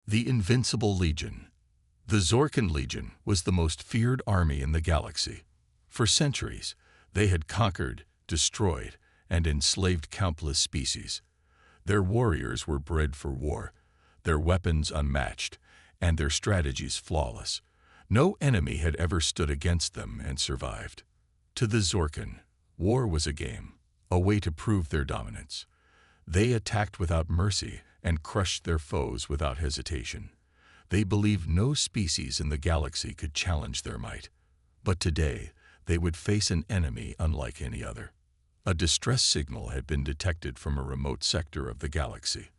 The Invincible Legion. The Zorkan Legion was the most feared army in the galaxy. For centuries, they had conquered, destroyed, and enslaved countless species. Their warriors were bred for war, their weapons unmatched, and their strategies flawless. No enemy had ever stood against them and survived. To the Zorkan, war was a game, a way to prove their dominance. They attacked without mercy and crushed their foes without hesitation. They believed no species in the galaxy could challenge their might. But today, they would face an enemy unlike any other. A distress signal had been detected from a remote sector of the galaxy.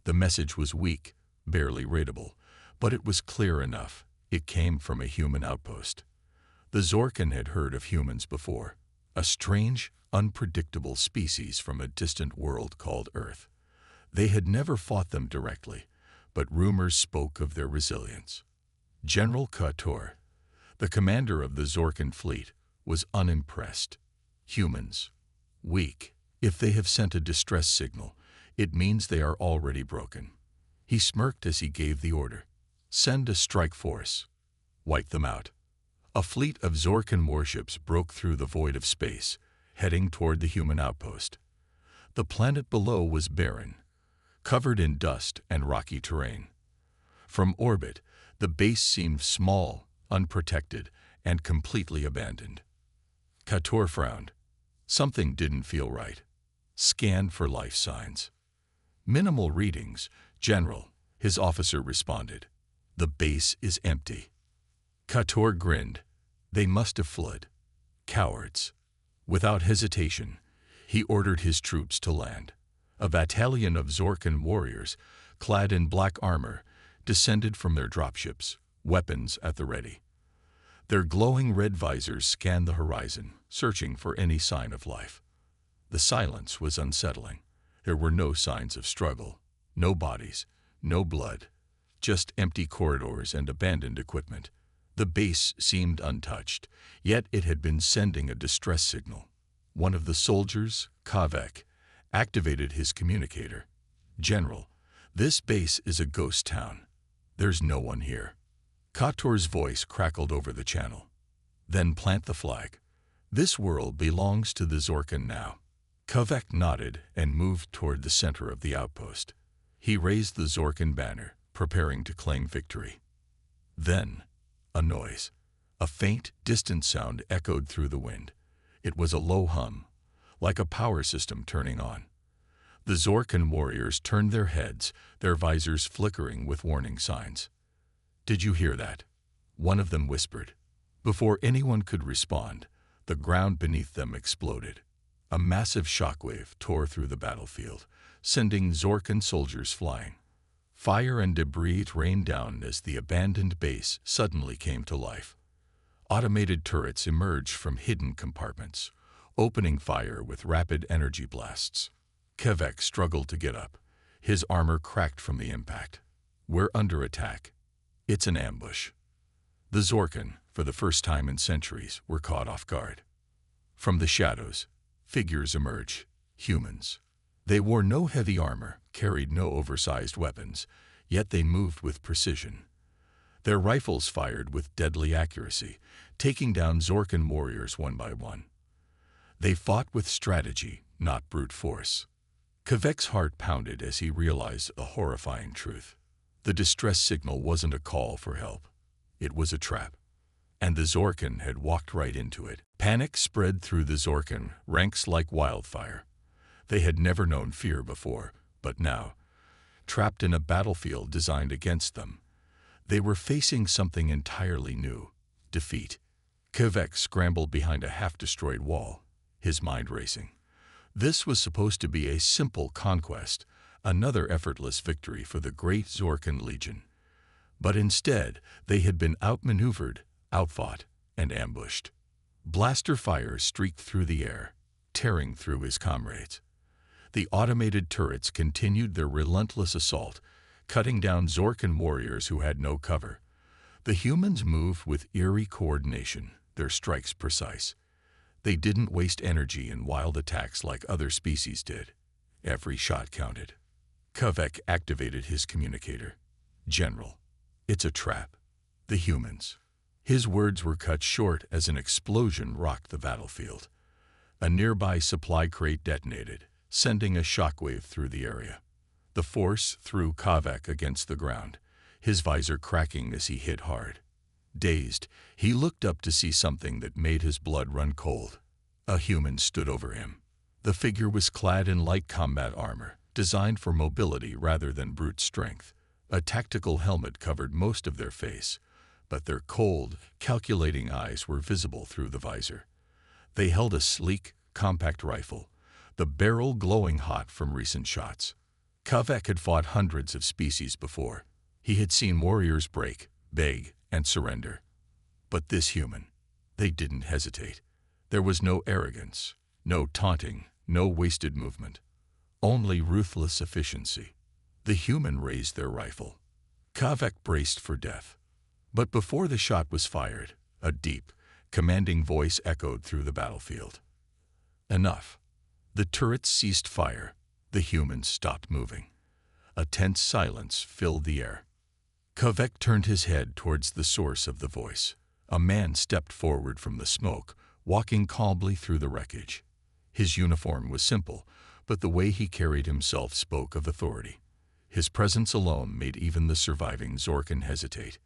The message was weak, barely readable, but it was clear enough. It came from a human outpost. The Zorkan had heard of humans before, a strange, unpredictable species from a distant world called Earth. They had never fought them directly, but rumors spoke of their resilience. General Kator, the commander of the Zorkan fleet, was unimpressed. Humans, weak. If they have sent a distress signal, it means they are already broken. He smirked as he gave the order. Send a strike force. Wipe them out. A fleet of Zorkan warships broke through the void of space, heading toward the human outpost. The planet below was barren, covered in dust and rocky terrain. From orbit, the base seemed small, unprotected, and completely abandoned. Kator frowned. Something didn't feel right. Scan for life signs. Minimal readings, General, his officer responded. The base is empty. Kator grinned. They must have fled. Cowards. Without hesitation, he ordered his troops to land. A battalion of Zorkan warriors, clad in black armor, descended from their dropships, weapons at the ready. Their glowing red visors scanned the horizon, searching for any sign of life. The silence was unsettling. There were no signs of struggle, no bodies, no blood, just empty corridors and abandoned equipment. The base seemed untouched, yet it had been sending a distress signal. One of the soldiers, Kavek, activated his communicator. General, this base is a ghost town. There's no one here. Kator's voice crackled over the channel. Then plant the flag. This world belongs to the Zorkan now. Kavek nodded and moved toward the center of the outpost. He raised the Zorkan banner, preparing to claim victory. Then, a noise. A faint, distant sound echoed through the wind. It was a low hum, like a power system turning on. The Zorkan warriors turned their heads, their visors flickering with warning signs. Did you hear that? One of them whispered. Before anyone could respond, the ground beneath them exploded. A massive shockwave tore through the battlefield, sending Zorkan soldiers flying. Fire and debris rained down as the abandoned base suddenly came to life. Automated turrets emerged from hidden compartments, opening fire with rapid energy blasts. Kavek struggled to get up. His armor cracked from the impact. We're under attack. It's an ambush. The Zorkan, for the first time in centuries, were caught off guard. From the shadows, figures emerged, humans. They wore no heavy armor, carried no oversized weapons, yet they moved with precision. Their rifles fired with deadly accuracy, taking down Zorkan warriors one by one. They fought with strategy, not brute force. Kavek's heart pounded as he realized a horrifying truth. The distress signal wasn't a call for help. It was a trap. And the Zorkan had walked right into it. Panic spread through the Zorkan ranks like wildfire. They had never known fear before, but now, trapped in a battlefield designed against them, they were facing something entirely new: defeat. Kavek scrambled behind a half-destroyed wall, his mind racing. This was supposed to be a simple conquest, another effortless victory for the great Zorkan Legion. But instead, they had been outmaneuvered, outfought, and ambushed. Blaster fires streaked through the air, tearing through his comrades. The automated turrets continued their relentless assault, cutting down Zorkan warriors who had no cover. The humans moved with eerie coordination, their strikes precise. They didn't waste energy in wild attacks like other species did. Every shot counted. Kavek activated his communicator. "General, it's a trap. The humans." His words were cut short as an explosion rocked the battlefield. A nearby supply crate detonated, sending a shockwave through the area. The force threw Kavek against the ground, his visor cracking as he hit hard. Dazed, he looked up to see something that made his blood run cold. A human stood over him. The figure was clad in light combat armor, designed for mobility rather than brute strength. A tactical helmet covered most of their face, but their cold, calculating eyes were visible through the visor. They held a sleek, compact rifle, the barrel glowing hot from recent shots. Kavek had fought hundreds of species before. He had seen warriors break, beg, and surrender. But this human, they didn't hesitate. There was no arrogance, no taunting, no wasted movement. Only ruthless efficiency. The human raised their rifle. Kavek braced for death. But before the shot was fired, a deep, commanding voice echoed through the battlefield. Enough. The turrets ceased fire. The humans stopped moving. A tense silence filled the air. Kavek turned his head towards the source of the voice. A man stepped forward from the smoke, walking calmly through the wreckage. His uniform was simple, but the way he carried himself spoke of authority. His presence alone made even the surviving Zorkin hesitate.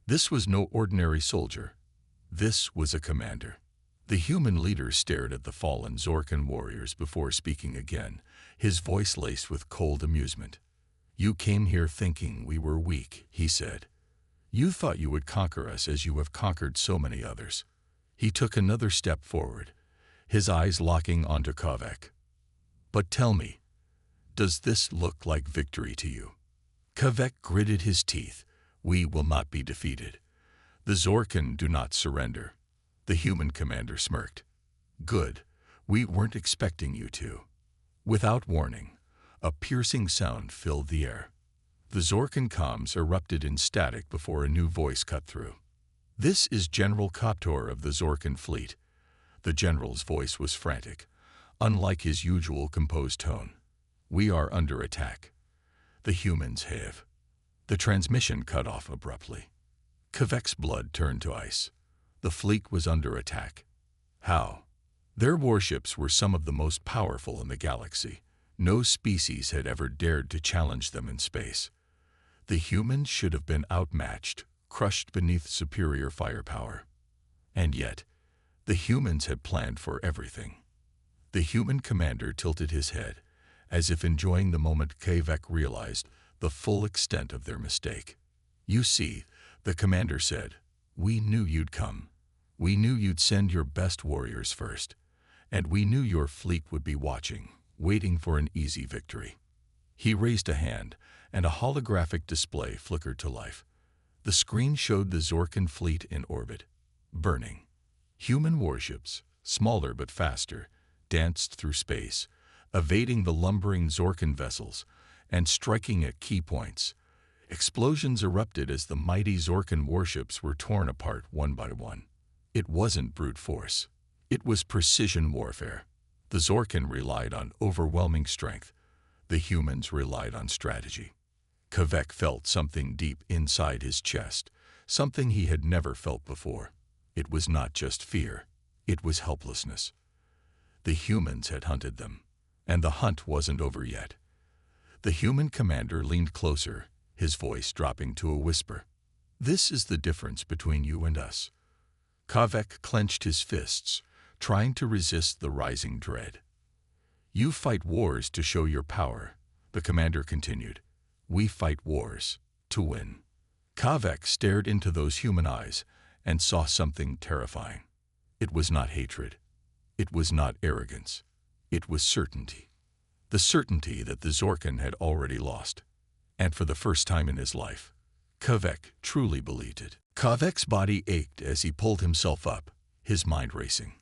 This was no ordinary soldier. This was a commander. The human leader stared at the fallen Zorkin warriors before speaking again, his voice laced with cold amusement. "You came here thinking we were weak," he said. "You thought you would conquer us as you have conquered so many others." He took another step forward, his eyes locking onto Kavek. "But tell me, does this look like victory to you?" Kavek gritted his teeth. "We will not be defeated. The Zorkin do not surrender." The human commander smirked. "Good. We weren't expecting you to." Without warning, a piercing sound filled the air. The Zorkin comms erupted in static before a new voice cut through. "This is General Koptor of the Zorkin fleet." The general's voice was frantic, unlike his usual composed tone. "We are under attack." The humans have. The transmission cut off abruptly. Kavek's blood turned to ice. The fleet was under attack. How? Their warships were some of the most powerful in the galaxy. No species had ever dared to challenge them in space. The humans should have been outmatched, crushed beneath superior firepower. And yet, the humans had planned for everything. The human commander tilted his head, as if enjoying the moment. Kavek realized the full extent of their mistake. "You see," the commander said, "we knew you'd come. We knew you'd send your best warriors first. And we knew your fleet would be watching, waiting for an easy victory." He raised a hand, and a holographic display flickered to life. The screen showed the Zorkin fleet in orbit, burning. Human warships, smaller but faster, danced through space, evading the lumbering Zorkin vessels and striking at key points. Explosions erupted as the mighty Zorkin warships were torn apart one by one. It wasn't brute force. It was precision warfare. The Zorkin relied on overwhelming strength. The humans relied on strategy. Kavek felt something deep inside his chest, something he had never felt before. It was not just fear. It was helplessness. The humans had hunted them, and the hunt wasn't over yet. The human commander leaned closer, his voice dropping to a whisper. "This is the difference between you and us." Kavek clenched his fists, trying to resist the rising dread. "You fight wars to show your power," the commander continued. "We fight wars to win." Kavek stared into those human eyes and saw something terrifying. It was not hatred. It was not arrogance. It was certainty. The certainty that the Zorkin had already lost. And for the first time in his life, Kavek truly believed it. Kavek's body ached as he pulled himself up, his mind racing.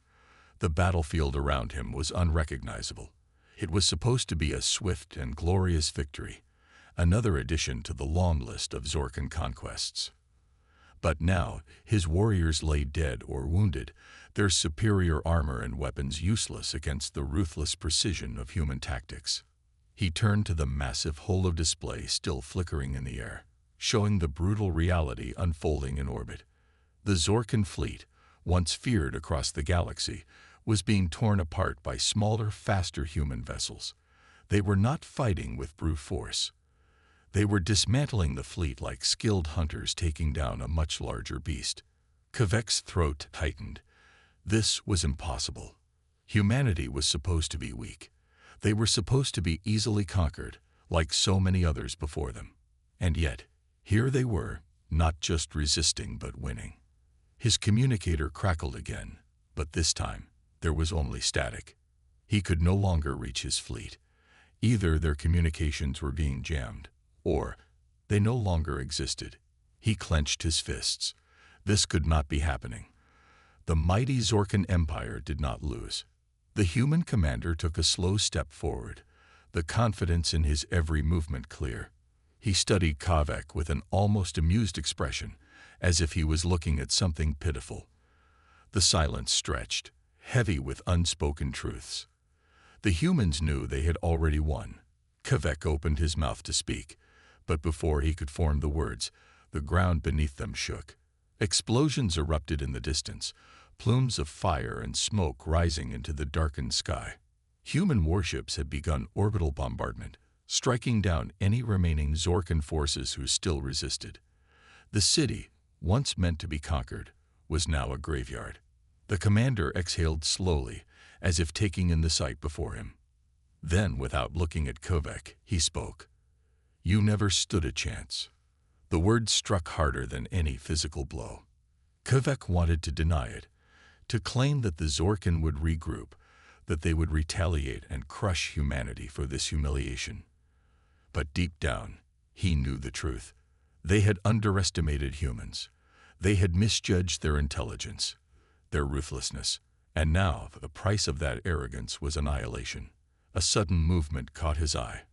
The battlefield around him was unrecognizable. It was supposed to be a swift and glorious victory, another addition to the long list of Zorkin conquests. But now his warriors lay dead or wounded, their superior armor and weapons useless against the ruthless precision of human tactics. He turned to the massive holo display still flickering in the air. showing the brutal reality unfolding in orbit. The Zorkan fleet, once feared across the galaxy, was being torn apart by smaller, faster human vessels. They were not fighting with brute force. They were dismantling the fleet like skilled hunters taking down a much larger beast. Kavek's throat tightened. This was impossible. Humanity was supposed to be weak. They were supposed to be easily conquered, like so many others before them. And yet, here they were, not just resisting but winning. His communicator crackled again, but this time, there was only static. He could no longer reach his fleet. Either their communications were being jammed, or they no longer existed. He clenched his fists. This could not be happening. The mighty Zorkan Empire did not lose. The human commander took a slow step forward, the confidence in his every movement clear. He studied Kavek with an almost amused expression, as if he was looking at something pitiful. The silence stretched, heavy with unspoken truths. The humans knew they had already won. Kavek opened his mouth to speak, but before he could form the words, the ground beneath them shook. Explosions erupted in the distance, plumes of fire and smoke rising into the darkened sky. Human warships had begun orbital bombardment, striking down any remaining Zorkan forces who still resisted. The city, once meant to be conquered, was now a graveyard. The commander exhaled slowly, as if taking in the sight before him. Then, without looking at Kavek, he spoke. "You never stood a chance." The words struck harder than any physical blow. Kavek wanted to deny it, to claim that the Zorkan would regroup, that they would retaliate and crush humanity for this humiliation. But deep down, he knew the truth. They had underestimated humans. They had misjudged their intelligence, their ruthlessness, and now the price of that arrogance was annihilation. A sudden movement caught his eye.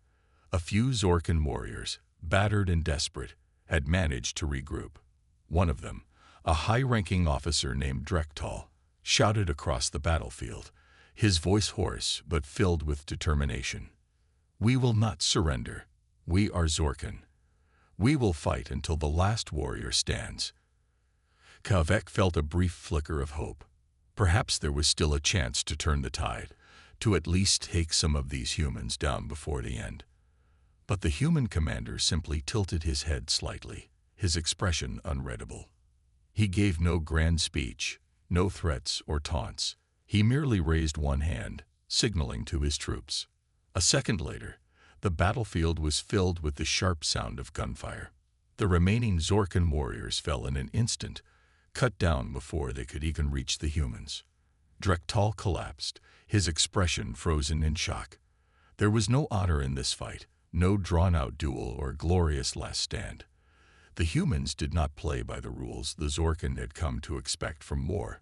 A few Zorkan warriors, battered and desperate, had managed to regroup. One of them, a high-ranking officer named Drektal, shouted across the battlefield, his voice hoarse but filled with determination. "We will not surrender. We are Zorkan. We will fight until the last warrior stands." Kavek felt a brief flicker of hope. Perhaps there was still a chance to turn the tide, to at least take some of these humans down before the end. But the human commander simply tilted his head slightly, his expression unreadable. He gave no grand speech, no threats or taunts. He merely raised one hand, signaling to his troops. A second later, the battlefield was filled with the sharp sound of gunfire. The remaining Zorkan warriors fell in an instant, cut down before they could even reach the humans. Drektal collapsed, his expression frozen in shock. There was no honor in this fight, no drawn-out duel or glorious last stand. The humans did not play by the rules the Zorkan had come to expect from war.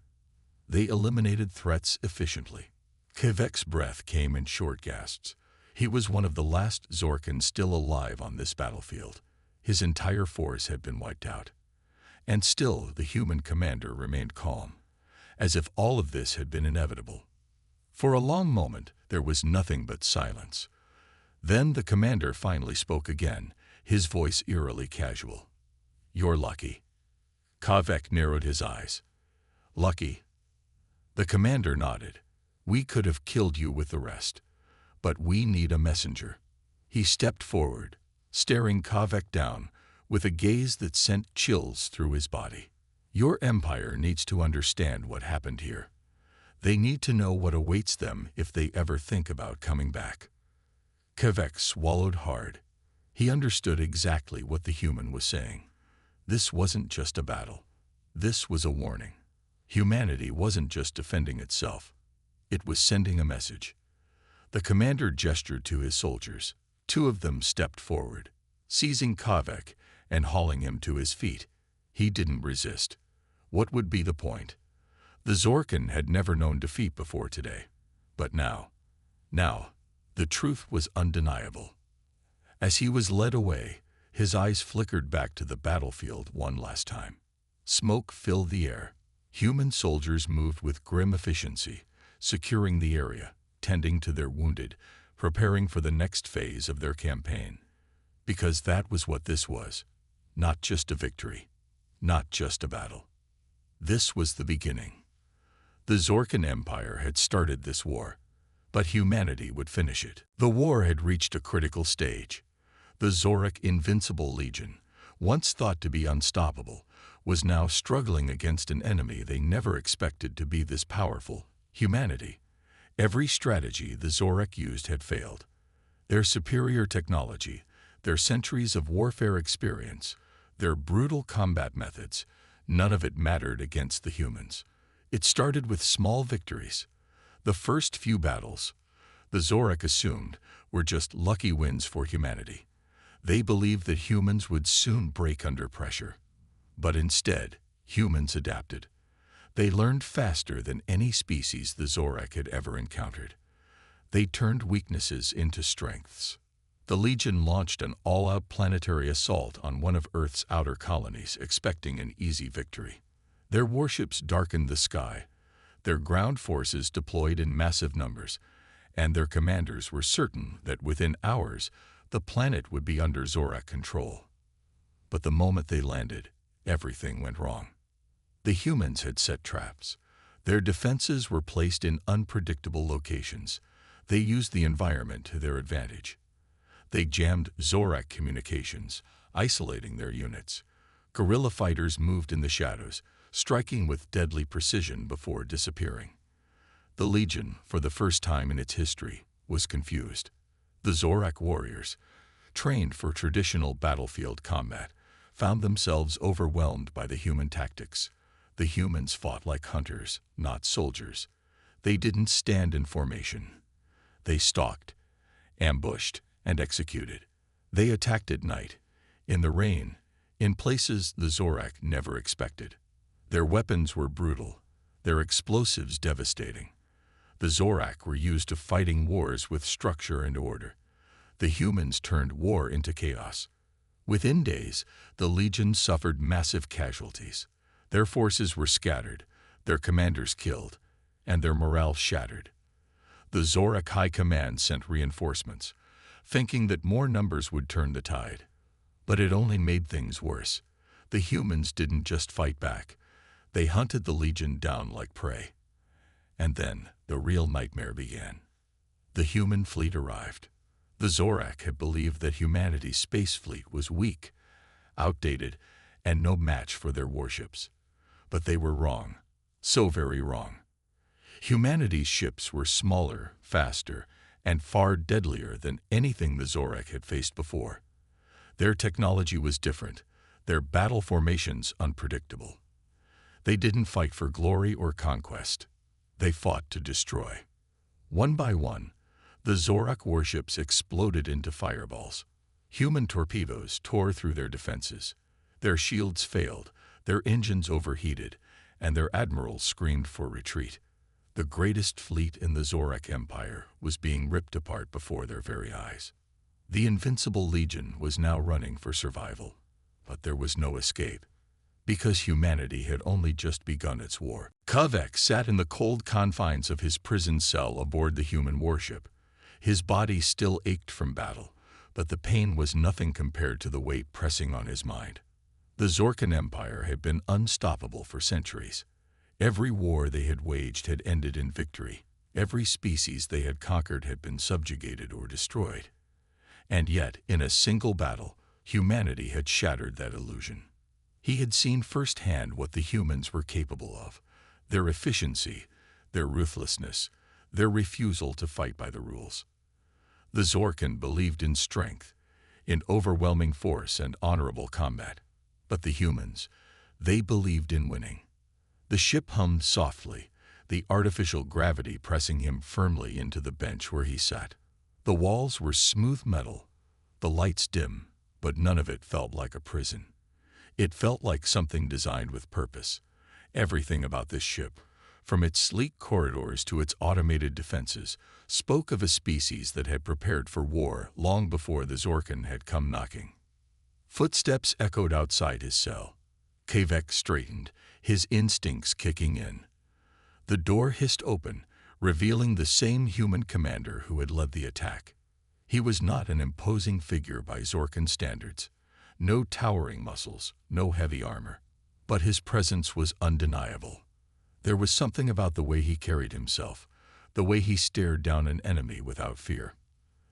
They eliminated threats efficiently. Kavek's breath came in short gasps. He was one of the last Zorkan still alive on this battlefield. His entire force had been wiped out. And still the human commander remained calm, as if all of this had been inevitable. For a long moment, there was nothing but silence. Then the commander finally spoke again, his voice eerily casual. "You're lucky." Kavek narrowed his eyes. "Lucky?" The commander nodded. "We could have killed you with the rest, but we need a messenger." He stepped forward, staring Kavek down with a gaze that sent chills through his body. "Your empire needs to understand what happened here. They need to know what awaits them if they ever think about coming back." Kavek swallowed hard. He understood exactly what the human was saying. This wasn't just a battle. This was a warning. Humanity wasn't just defending itself. It was sending a message. The commander gestured to his soldiers. Two of them stepped forward, seizing Kavek and hauling him to his feet. He didn't resist. What would be the point? The Zorkan had never known defeat before today. But now, the truth was undeniable. As he was led away, his eyes flickered back to the battlefield one last time. Smoke filled the air. Human soldiers moved with grim efficiency, securing the area, tending to their wounded, preparing for the next phase of their campaign. Because that was what this was. not just a victory, not just a battle. This was the beginning. The Zorkan Empire had started this war, but humanity would finish it. The war had reached a critical stage. The Zorak Invincible Legion, once thought to be unstoppable, was now struggling against an enemy they never expected to be this powerful: humanity. Every strategy the Zorak used had failed. Their superior technology, their centuries of warfare experience, their brutal combat methods, none of it mattered against the humans. It started with small victories. The first few battles, the Zorak assumed, were just lucky wins for humanity. They believed that humans would soon break under pressure. But instead, humans adapted. They learned faster than any species the Zorak had ever encountered. They turned weaknesses into strengths. The Legion launched an all-out planetary assault on one of Earth's outer colonies, expecting an easy victory. Their warships darkened the sky, their ground forces deployed in massive numbers, and their commanders were certain that within hours the planet would be under Zorak control. But the moment they landed, everything went wrong. The humans had set traps. Their defenses were placed in unpredictable locations. They used the environment to their advantage. They jammed Zorak communications, isolating their units. Guerrilla fighters moved in the shadows, striking with deadly precision before disappearing. The Legion, for the first time in its history, was confused. The Zorak warriors, trained for traditional battlefield combat, found themselves overwhelmed by the human tactics. The humans fought like hunters, not soldiers. They didn't stand in formation. They stalked, ambushed, and executed. They attacked at night, in the rain, in places the Zorak never expected. Their weapons were brutal, their explosives devastating. The Zorak were used to fighting wars with structure and order. The humans turned war into chaos. Within days, the Legion suffered massive casualties. Their forces were scattered, their commanders killed, and their morale shattered. The Zorak High Command sent reinforcements, thinking that more numbers would turn the tide. But it only made things worse. The humans didn't just fight back. They hunted the Legion down like prey. And then the real nightmare began. The human fleet arrived. The Zorak had believed that humanity's space fleet was weak, outdated, and no match for their warships. But they were wrong, so very wrong. Humanity's ships were smaller, faster, and far deadlier than anything the Zorak had faced before. Their technology was different, their battle formations unpredictable. They didn't fight for glory or conquest. They fought to destroy. One by one, the Zorak warships exploded into fireballs. Human torpedoes tore through their defenses. Their shields failed, their engines overheated, and their admirals screamed for retreat. The greatest fleet in the Zorak Empire was being ripped apart before their very eyes. The Invincible Legion was now running for survival, but there was no escape, because humanity had only just begun its war. Kavek sat in the cold confines of his prison cell aboard the human warship. His body still ached from battle, but the pain was nothing compared to the weight pressing on his mind. The Zorkan Empire had been unstoppable for centuries. Every war they had waged had ended in victory. Every species they had conquered had been subjugated or destroyed. And yet, in a single battle, humanity had shattered that illusion. He had seen firsthand what the humans were capable of: their efficiency, their ruthlessness, their refusal to fight by the rules. The Zorkan believed in strength, in overwhelming force and honorable combat. But the humans, they believed in winning. The ship hummed softly, the artificial gravity pressing him firmly into the bench where he sat. The walls were smooth metal, the lights dim, but none of it felt like a prison. It felt like something designed with purpose. Everything about this ship, from its sleek corridors to its automated defenses, spoke of a species that had prepared for war long before the Zorkan had come knocking. Footsteps echoed outside his cell. Kavek straightened, his instincts kicking in. The door hissed open, revealing the same human commander who had led the attack. He was not an imposing figure by Zorkan standards. No towering muscles, no heavy armor. But his presence was undeniable. There was something about the way he carried himself, the way he stared down an enemy without fear.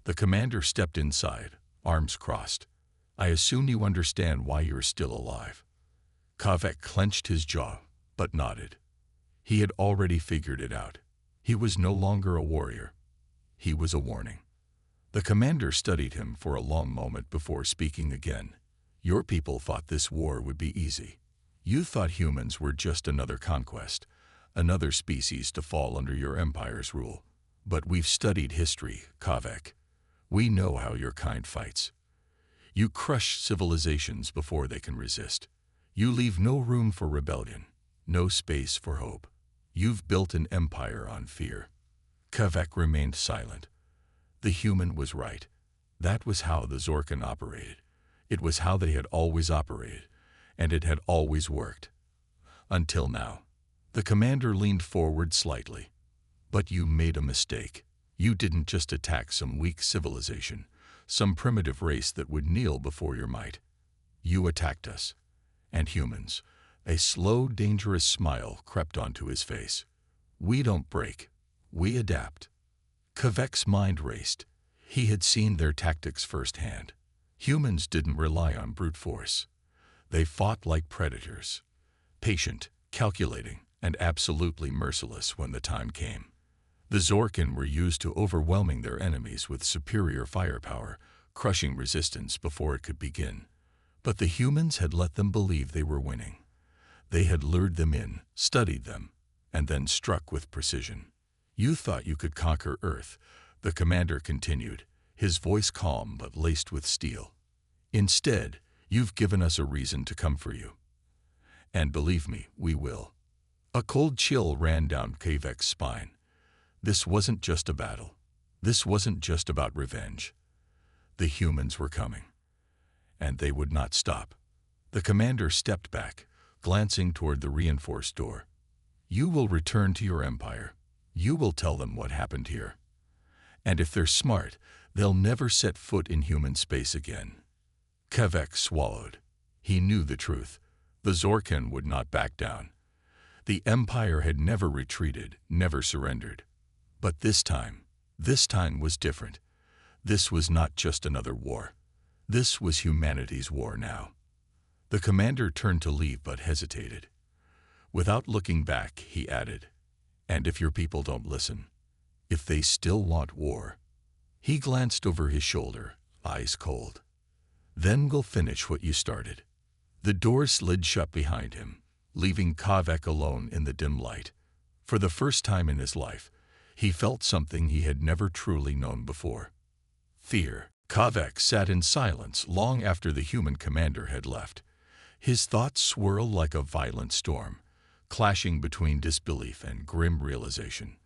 The commander stepped inside, arms crossed. "I assume you understand why you're still alive." Kavek clenched his jaw, but nodded. He had already figured it out. He was no longer a warrior. He was a warning. The commander studied him for a long moment before speaking again. "Your people thought this war would be easy. You thought humans were just another conquest, another species to fall under your empire's rule. But we've studied history, Kavek. We know how your kind fights. You crush civilizations before they can resist. You leave no room for rebellion, no space for hope. You've built an empire on fear." Kavek remained silent. The human was right. That was how the Zorkan operated. It was how they had always operated, and it had always worked. Until now. The commander leaned forward slightly. "But you made a mistake. You didn't just attack some weak civilization, some primitive race that would kneel before your might. You attacked us. And humans." A slow, dangerous smile crept onto his face. "We don't break. We adapt." Kavek's mind raced. He had seen their tactics firsthand. Humans didn't rely on brute force. They fought like predators, patient, calculating, and absolutely merciless when the time came. The Zorkan were used to overwhelming their enemies with superior firepower, crushing resistance before it could begin. But the humans had let them believe they were winning. They had lured them in, studied them, and then struck with precision. "You thought you could conquer Earth," the commander continued, his voice calm but laced with steel. "Instead, you've given us a reason to come for you. And believe me, we will." A cold chill ran down Kavek's spine. This wasn't just a battle. This wasn't just about revenge. The humans were coming. And they would not stop. The commander stepped back, glancing toward the reinforced door. "You will return to your empire. You will tell them what happened here. And if they're smart, they'll never set foot in human space again." Kavek swallowed. He knew the truth. The Zorkan would not back down. The empire had never retreated, never surrendered. But this time was different. This was not just another war. This was humanity's war now. The commander turned to leave but hesitated. Without looking back, he added, "And if your people don't listen, if they still want war." He glanced over his shoulder, eyes cold. "Then we'll finish what you started." The door slid shut behind him, leaving Kavek alone in the dim light. For the first time in his life, he felt something he had never truly known before. Fear. Kavek sat in silence long after the human commander had left. His thoughts swirled like a violent storm, clashing between disbelief and grim realization.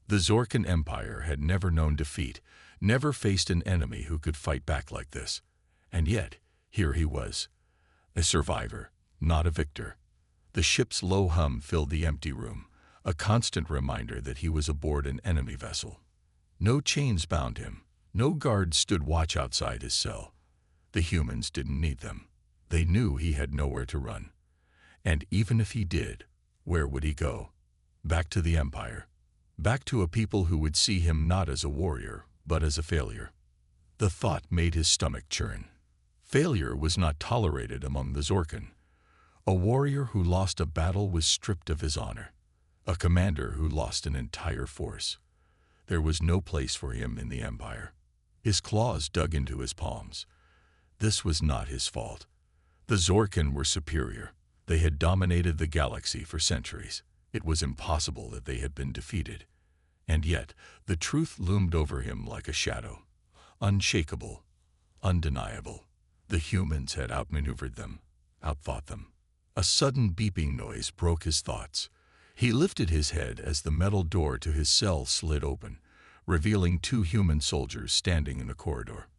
The Zorkan Empire had never known defeat, never faced an enemy who could fight back like this. And yet, here he was, a survivor, not a victor. The ship's low hum filled the empty room, a constant reminder that he was aboard an enemy vessel. No chains bound him. No guards stood watch outside his cell. The humans didn't need them. They knew he had nowhere to run. And even if he did, where would he go? Back to the Empire. Back to a people who would see him not as a warrior, but as a failure. The thought made his stomach churn. Failure was not tolerated among the Zorkan. A warrior who lost a battle was stripped of his honor. A commander who lost an entire force. There was no place for him in the Empire. His claws dug into his palms. This was not his fault. The Zorkan were superior. They had dominated the galaxy for centuries. It was impossible that they had been defeated. And yet, the truth loomed over him like a shadow. Unshakable, undeniable. The humans had outmaneuvered them, outthought them. A sudden beeping noise broke his thoughts. He lifted his head as the metal door to his cell slid open, revealing 2 human soldiers standing in a corridor.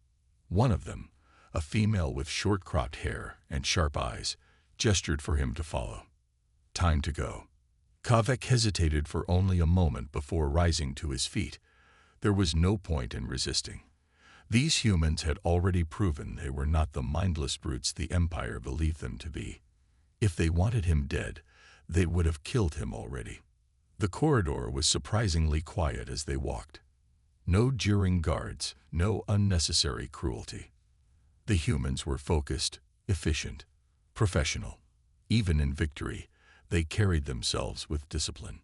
One of them, a female with short-cropped hair and sharp eyes, gestured for him to follow. Time to go. Kavek hesitated for only a moment before rising to his feet. There was no point in resisting. These humans had already proven they were not the mindless brutes the Empire believed them to be. If they wanted him dead, they would have killed him already. The corridor was surprisingly quiet as they walked. No jeering guards, no unnecessary cruelty. The humans were focused, efficient, professional. Even in victory, they carried themselves with discipline.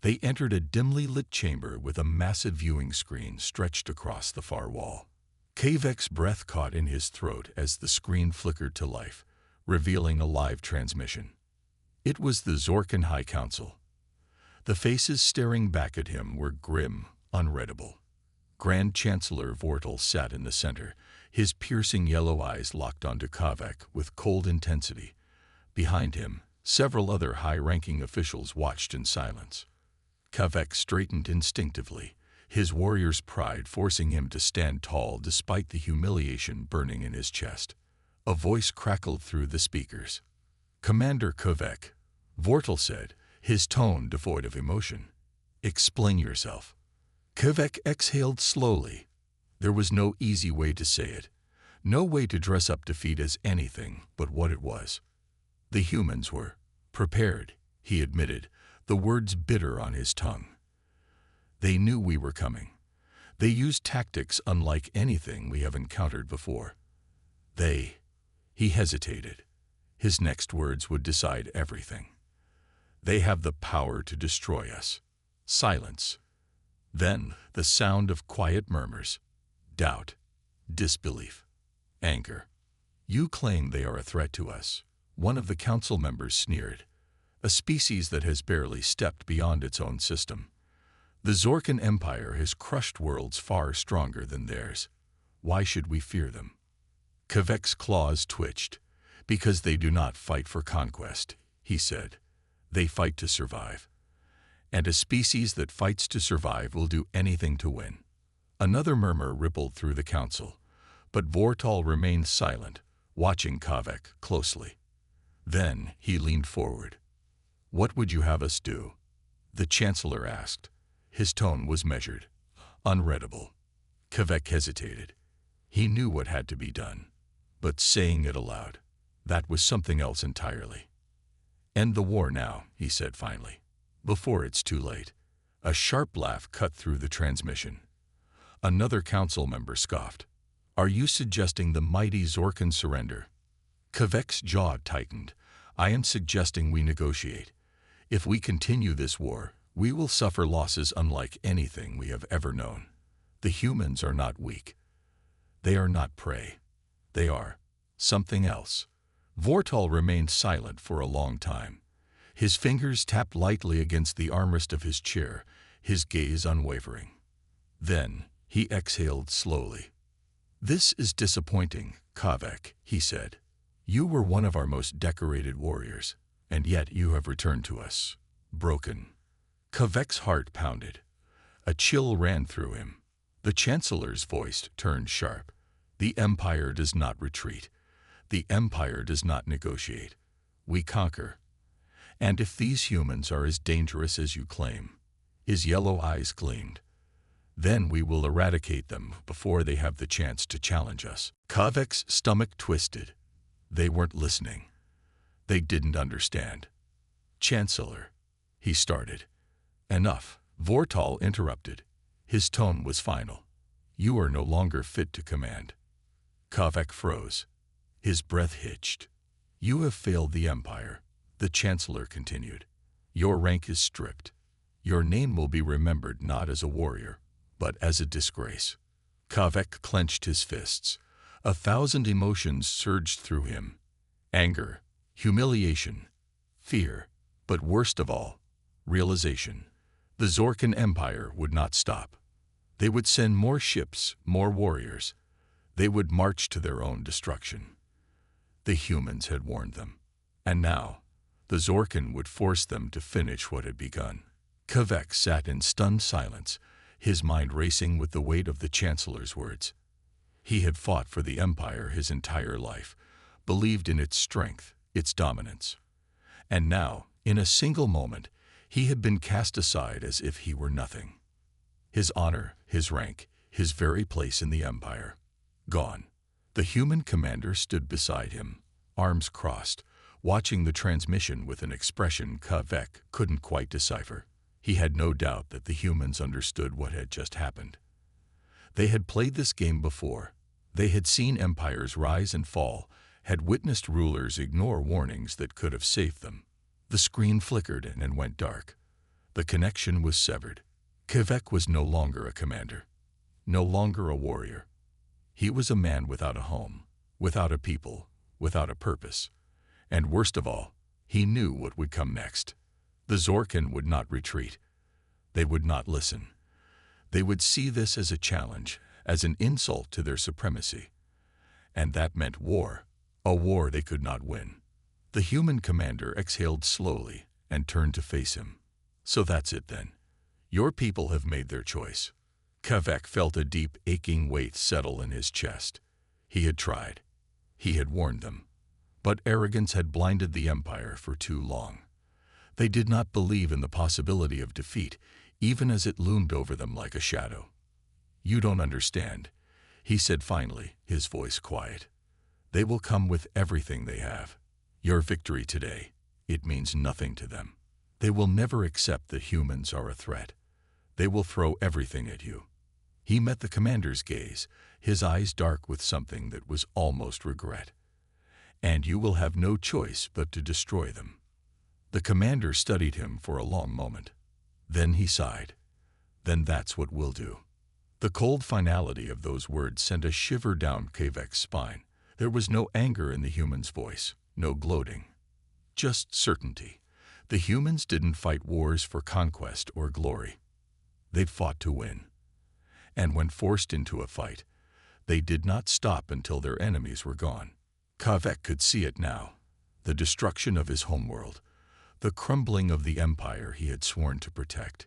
They entered a dimly lit chamber with a massive viewing screen stretched across the far wall. Kavek's breath caught in his throat as the screen flickered to life, revealing a live transmission. It was the Zorkan High Council. The faces staring back at him were grim, unreadable. Grand Chancellor Vortal sat in the center, his piercing yellow eyes locked onto Kavek with cold intensity. Behind him, several other high-ranking officials watched in silence. Kavek straightened instinctively, his warrior's pride forcing him to stand tall despite the humiliation burning in his chest. A voice crackled through the speakers. "Commander Kavek," Vortal said, his tone devoid of emotion. "Explain yourself." Kavek exhaled slowly. There was no easy way to say it, no way to dress up defeat as anything but what it was. The humans were prepared, he admitted, the words bitter on his tongue. They knew we were coming. They used tactics unlike anything we have encountered before. He hesitated. His next words would decide everything. They have the power to destroy us. Silence. Then the sound of quiet murmurs. Doubt. Disbelief. Anger. "You claim they are a threat to us," one of the council members sneered. "A species that has barely stepped beyond its own system. The Zorkan Empire has crushed worlds far stronger than theirs. Why should we fear them?" Kavek's claws twitched. "Because they do not fight for conquest," he said. "They fight to survive. And a species that fights to survive will do anything to win." Another murmur rippled through the council, but Vortal remained silent, watching Kavek closely. Then he leaned forward. "What would you have us do?" the Chancellor asked. His tone was measured, unreadable. Kavek hesitated. He knew what had to be done, but saying it aloud, that was something else entirely. "End the war now," he said finally, "before it's too late." A sharp laugh cut through the transmission. Another council member scoffed. "Are you suggesting the mighty Zorkan surrender?" Kavek's jaw tightened. "I am suggesting we negotiate. If we continue this war, we will suffer losses unlike anything we have ever known. The humans are not weak. They are not prey. They are something else." Vortal remained silent for a long time. His fingers tapped lightly against the armrest of his chair, his gaze unwavering. Then he exhaled slowly. "This is disappointing, Kavek," he said. "You were one of our most decorated warriors, and yet you have returned to us, broken." Kavek's heart pounded. A chill ran through him. The Chancellor's voice turned sharp. "The Empire does not retreat. The Empire does not negotiate. We conquer. And if these humans are as dangerous as you claim," his yellow eyes gleamed, "then we will eradicate them before they have the chance to challenge us." Kavek's stomach twisted. They weren't listening. They didn't understand. "Chancellor," he started. "Enough," Vortal interrupted. His tone was final. "You are no longer fit to command." Kavek froze. His breath hitched. "You have failed the Empire," the Chancellor continued. "Your rank is stripped. Your name will be remembered not as a warrior, but as a disgrace." Kavek clenched his fists. 1,000 emotions surged through him. Anger, humiliation, fear, but worst of all, realization. The Zorkan Empire would not stop. They would send more ships, more warriors. They would march to their own destruction. The humans had warned them. And now, the Zorkan would force them to finish what had begun. Kavek sat in stunned silence, his mind racing with the weight of the Chancellor's words. He had fought for the Empire his entire life, believed in its strength, its dominance. And now, in a single moment, he had been cast aside as if he were nothing. His honor, his rank, his very place in the Empire. Gone. The human commander stood beside him, arms crossed, watching the transmission with an expression Kavek couldn't quite decipher. He had no doubt that the humans understood what had just happened. They had played this game before. They had seen empires rise and fall, had witnessed rulers ignore warnings that could have saved them. The screen flickered and went dark. The connection was severed. Kavek was no longer a commander, no longer a warrior. He was a man without a home, without a people, without a purpose. And worst of all, he knew what would come next. The Zorkin would not retreat. They would not listen. They would see this as a challenge, as an insult to their supremacy. And that meant war, a war they could not win. The human commander exhaled slowly and turned to face him. So that's it then. Your people have made their choice. Kavek felt a deep, aching weight settle in his chest. He had tried. He had warned them. But arrogance had blinded the Empire for too long. They did not believe in the possibility of defeat, even as it loomed over them like a shadow. You don't understand, he said finally, his voice quiet. They will come with everything they have. Your victory today, it means nothing to them. They will never accept that humans are a threat. They will throw everything at you. He met the commander's gaze, his eyes dark with something that was almost regret. And you will have no choice but to destroy them. The commander studied him for a long moment. Then he sighed. Then that's what we'll do. The cold finality of those words sent a shiver down Kavek's spine. There was no anger in the human's voice, no gloating. Just certainty. The humans didn't fight wars for conquest or glory. They fought to win. And when forced into a fight, they did not stop until their enemies were gone. Kavek could see it now, the destruction of his homeworld, the crumbling of the empire he had sworn to protect.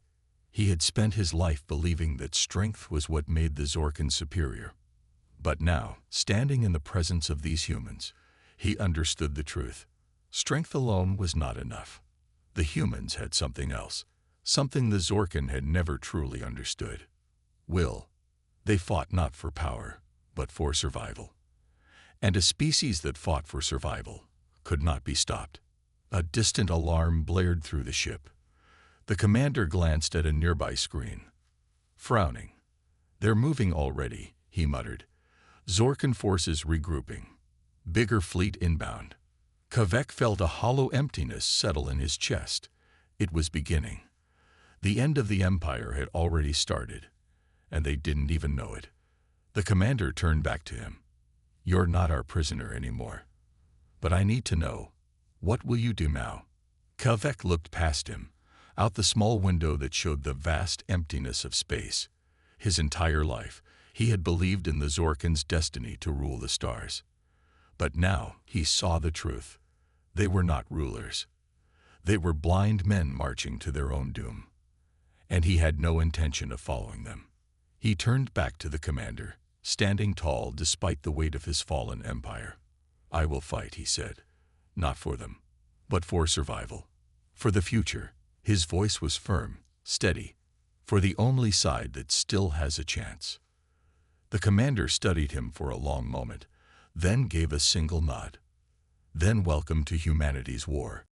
He had spent his life believing that strength was what made the Zorkin superior. But now, standing in the presence of these humans, he understood the truth. Strength alone was not enough. The humans had something else, something the Zorkin had never truly understood. Will. They fought not for power, but for survival. And a species that fought for survival could not be stopped. A distant alarm blared through the ship. The commander glanced at a nearby screen. Frowning. They're moving already, he muttered. Zorkin forces regrouping. Bigger fleet inbound. Kavek felt a hollow emptiness settle in his chest. It was beginning. The end of the Empire had already started, and they didn't even know it. The commander turned back to him. You're not our prisoner anymore. But I need to know, what will you do now? Kavek looked past him, out the small window that showed the vast emptiness of space. His entire life, he had believed in the Zorkin's destiny to rule the stars. But now he saw the truth. They were not rulers. They were blind men marching to their own doom. And he had no intention of following them. He turned back to the commander, standing tall despite the weight of his fallen empire. I will fight, he said. Not for them, but for survival. For the future. His voice was firm, steady. For the only side that still has a chance. The commander studied him for a long moment, then gave a single nod. Then welcome to humanity's war.